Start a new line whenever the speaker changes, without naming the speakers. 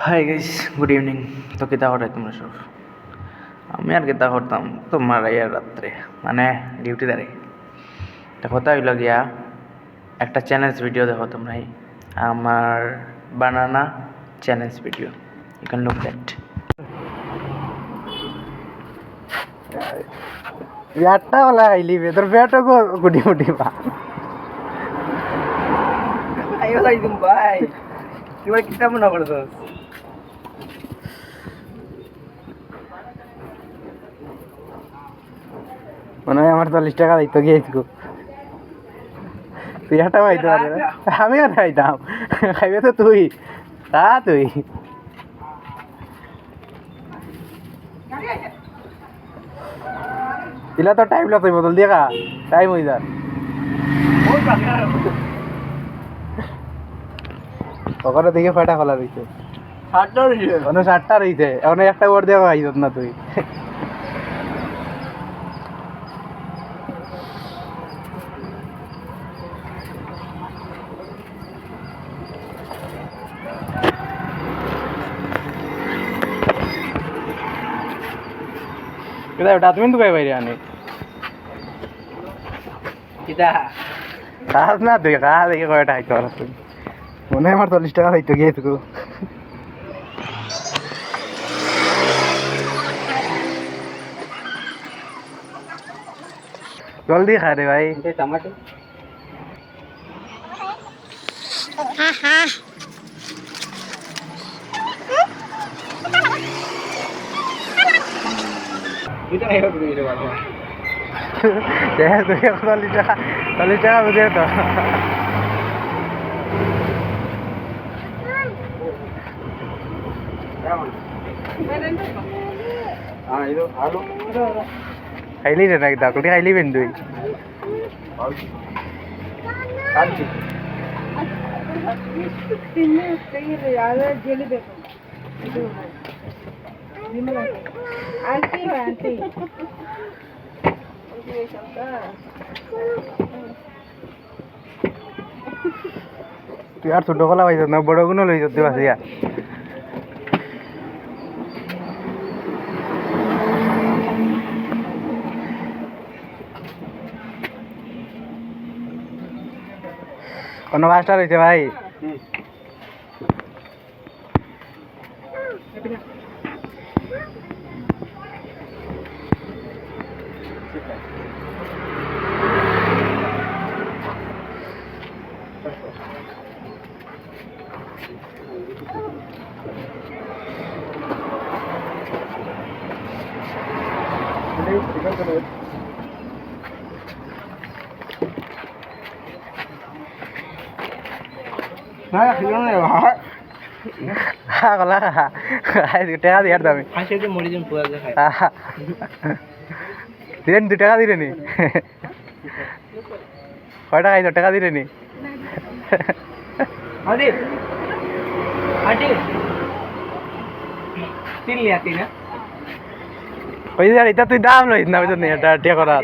Hi guys, good evening. তো কিতা করে তোমরা সব? আমি আর কিতা করতাম তোমার ইয়ার রাত্রে মানে ডিউটি দাঁড়ে। তা কথা হইল গিয়া একটা চ্যালেঞ্জ ভিডিও দেখো তোমরা, আমার banana challenge video. You can look that.
ব্যাটটা বলা খাইলিবে তোর ব্যাটও গুটি গুটি পা
আইও লাইদুম ভাই, তুই কিতা মনে করছস?
মনে হয় আমার 40 টাকা দিত গিয়েছিল। তুই একটা পাইতে পারবে, আমি আর খাইতাম। খাইবে তো তুই, তা তুই দিলা তো টাইম লাগতো বদল দিয়ে খা, টাইম হয়ে যা। ওখানে দিকে ফাটা খোলা রয়েছে, 7টা রয়েছে, এখন একটা করে দেওয়া খাইছ না তুই। ডাস্টবিন তো বাইরে আনে কাজ না, তুই কাজ দেখে কয়টা খাইতে পারস তুই? মনে হয় আমার 40 টাকা খাইতে গিয়ে তুই জলদি খা রে ভাই।
টমাটো এটা আইও তুমি রে বাবা।
40 টাকা বুঝে তো। খাইলি রে নাকি দাকুটি খাইলি বেন তুই? তুই আর ছোট কলা পাইছ না, বড় গুলো লই যেতে পারছিয়া। কোনো মাস্টার হয়েছে ভাই? টাকা দিয়ে দামি দিলেন, 2 টাকা দিলে নি? কয় টাকা টাকা দিলে নি? ওই এটা তুই দাম লইস না, ওই জন্য এটা টিয়া করা